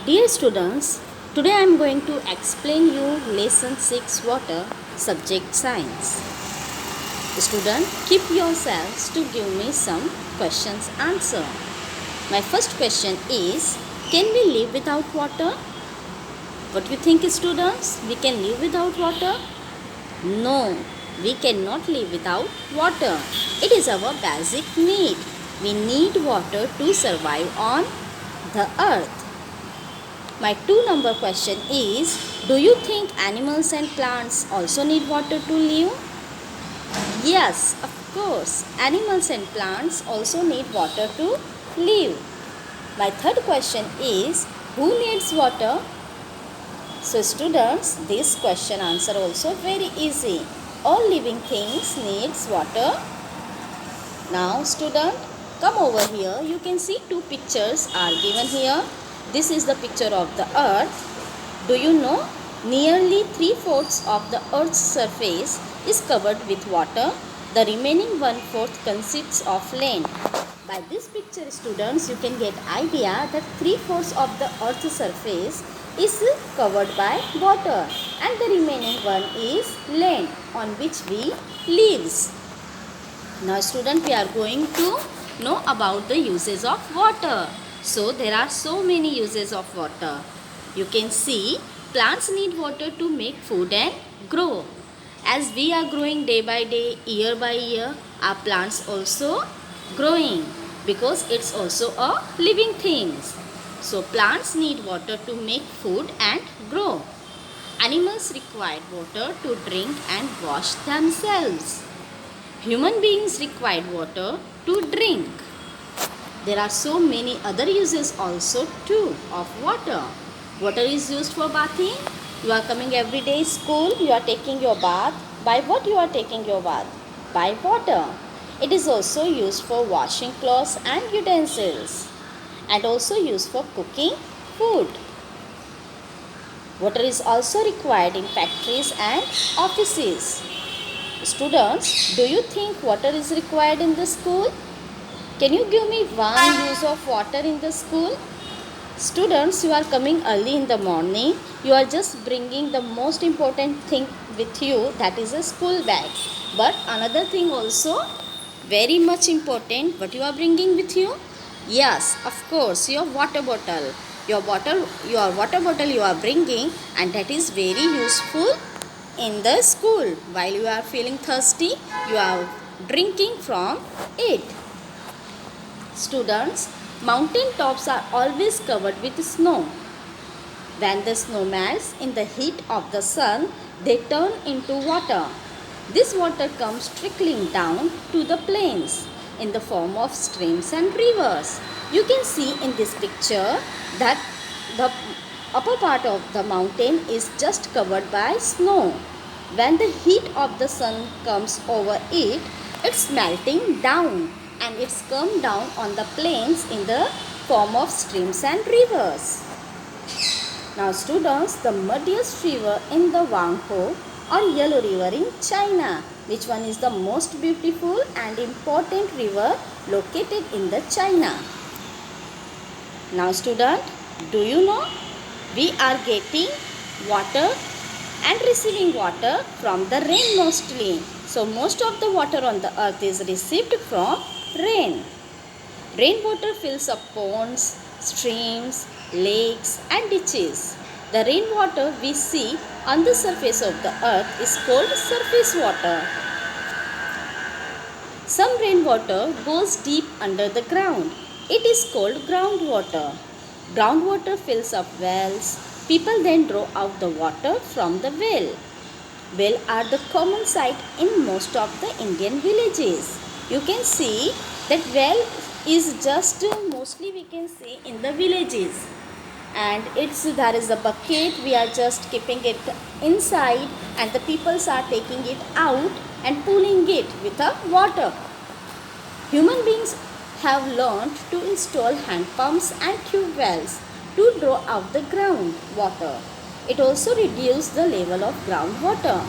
Dear students, today I am going to explain you lesson 6 water subject science. Student, keep yourselves to give me some questions answer. My first question is, can we live without water? What do you think, students? We can live without water? No, we cannot live without water. It is our basic need. We need water to survive on the earth. My 2 number question is, do you think animals and plants also need water to live? Yes, of course. Animals and plants also need water to live. My third question is, who needs water? So students, this question answer also very easy. All living things needs water. Now student, come over here. You can see 2 pictures are given here. This is the picture of the earth. Do you know? Nearly 3/4 of the earth's surface is covered with water. The remaining 1/4 consists of land. By this picture students, you can get idea that 3/4 of the earth's surface is covered by water and the remaining one is land on which we lives. Now student, we are going to know about the uses of water. So there are so many uses of water. You can see plants need water to make food and grow. As we are growing day by day, year by year, our plants also growing because it's also a living things. So plants need water to make food and grow. Animals require water to drink and wash themselves. Human beings require water to drink. There are so many other uses also too of water. Water is used for bathing. You are coming every day school. You are taking your bath. By what you are taking your bath? By water. It is also used for washing clothes and utensils. And also used for cooking food. Water is also required in factories and offices. Students, do you think water is required in the school? Can you give me one use of water in the school? Students, you are coming early in the morning. You are just bringing the most important thing with you, that is a school bag. But another thing also very much important, what you are bringing with you? Yes, of course, your water bottle. Your water bottle you are bringing, and that is very useful in the school. While you are feeling thirsty, you are drinking from it. Students, mountain tops are always covered with snow. When the snow melts in the heat of the sun, they turn into water. This water comes trickling down to the plains in the form of streams and rivers. You can see in this picture that the upper part of the mountain is just covered by snow. When the heat of the sun comes over it, it's melting down and it's come down on the plains in the form of streams and rivers. Now students, the muddiest river in the Wangho or Yellow River in China. Which one is the most beautiful and important river located in the China? Now student, do you know? We are getting water and receiving water from the rain mostly. So most of the water on the earth is received from rain. Rainwater fills up ponds, streams, lakes and ditches. The rainwater we see on the surface of the earth is called surface water. Some rainwater goes deep under the ground. It is called groundwater. Groundwater fills up wells. People then draw out the water from the well. Wells are the common sight in most of the Indian villages. You can see that well is just mostly we can see in the villages. And there is a bucket, we are just keeping it inside and the peoples are taking it out and pulling it with the water. Human beings have learned to install hand pumps and tube wells to draw out the ground water. It also reduces the level of groundwater.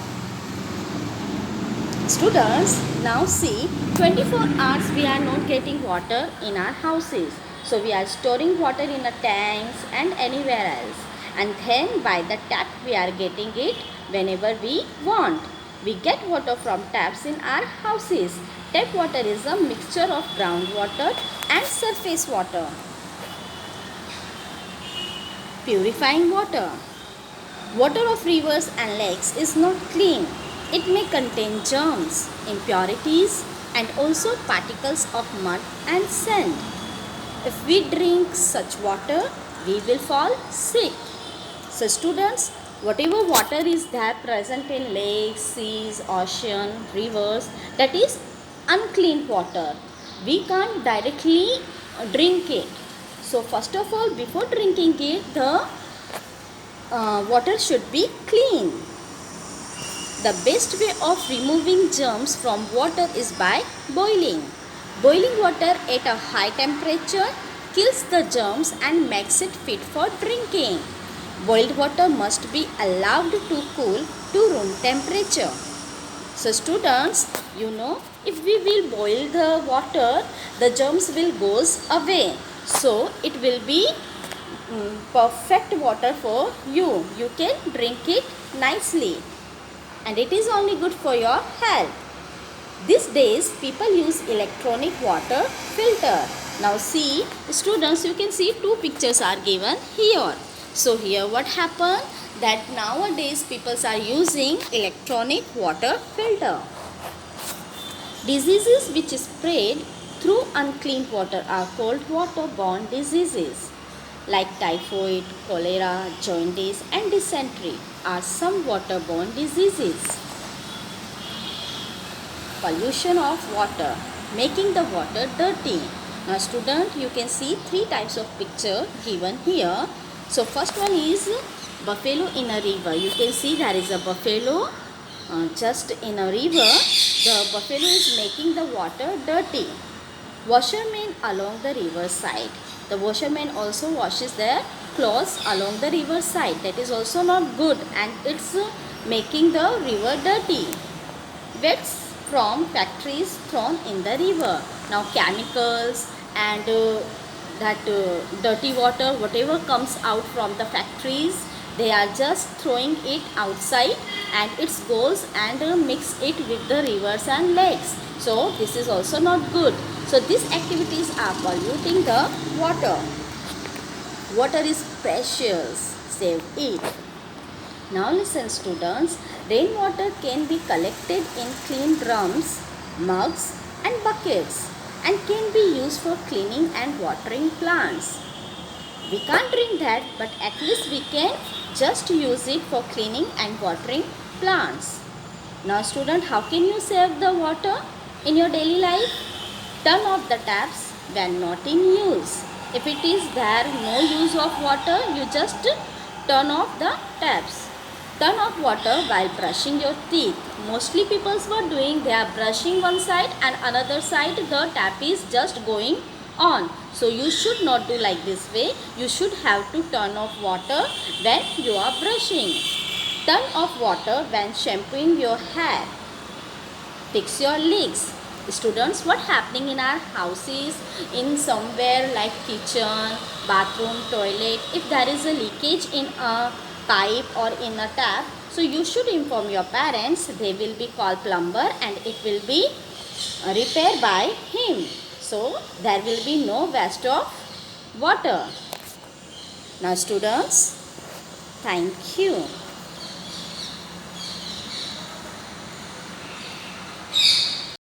Students, now see 24 hours we are not getting water in our houses. So we are storing water in a tanks and anywhere else. And then by the tap we are getting it whenever we want. We get water from taps in our houses. Tap water is a mixture of groundwater and surface water. Purifying water. Water of rivers and lakes is not clean. It may contain germs, impurities, and also particles of mud and sand. If we drink such water, we will fall sick. So students, whatever water is there present in lakes, seas, ocean, rivers, that is unclean water. We can't directly drink it. So first of all, before drinking it, the water should be clean. The best way of removing germs from water is by boiling. Boiling water at a high temperature kills the germs and makes it fit for drinking. Boiled water must be allowed to cool to room temperature. So students, if we will boil the water, the germs will goes away. So it will be perfect water for you. You can drink it nicely. And it is only good for your health. These days people use electronic water filter. Now see students, you can see two pictures are given here. So here what happened, that nowadays people are using electronic water filter. Diseases which spread through unclean water are called waterborne diseases. Like typhoid, cholera, jaundice and dysentery are some waterborne diseases. Pollution of water, making the water dirty. Now student, you can see three types of picture given here. So first one is buffalo in a river. You can see there is a buffalo just in a river. The buffalo is making the water dirty. Washermen along the river side. The washermen also washes their clothes along the river side. That is also not good and it's making the river dirty. Waste from factories thrown in the river. Now chemicals and dirty water, whatever comes out from the factories, they are just throwing it outside and it goes and mix it with the rivers and lakes. So this is also not good. So these activities are polluting the water. Water is precious. Save it. Now listen students, rainwater can be collected in clean drums, mugs and buckets and can be used for cleaning and watering plants. We can't drink that, but at least we can just use it for cleaning and watering plants. Now student, how can you save the water in your daily life? Turn off the taps when not in use. If it is there no use of water, you just turn off the taps. Turn off water while brushing your teeth. Mostly people were doing, they are brushing one side and another side the tap is just going on. So you should not do like this way. You should have to turn off water when you are brushing. Turn off water when shampooing your hair. Fix your leaks. Students, what happening in our houses, in somewhere like kitchen, bathroom, toilet, if there is a leakage in a pipe or in a tap, so you should inform your parents. They will be called plumber and it will be repaired by him. So there will be no waste of water. Now students, thank you.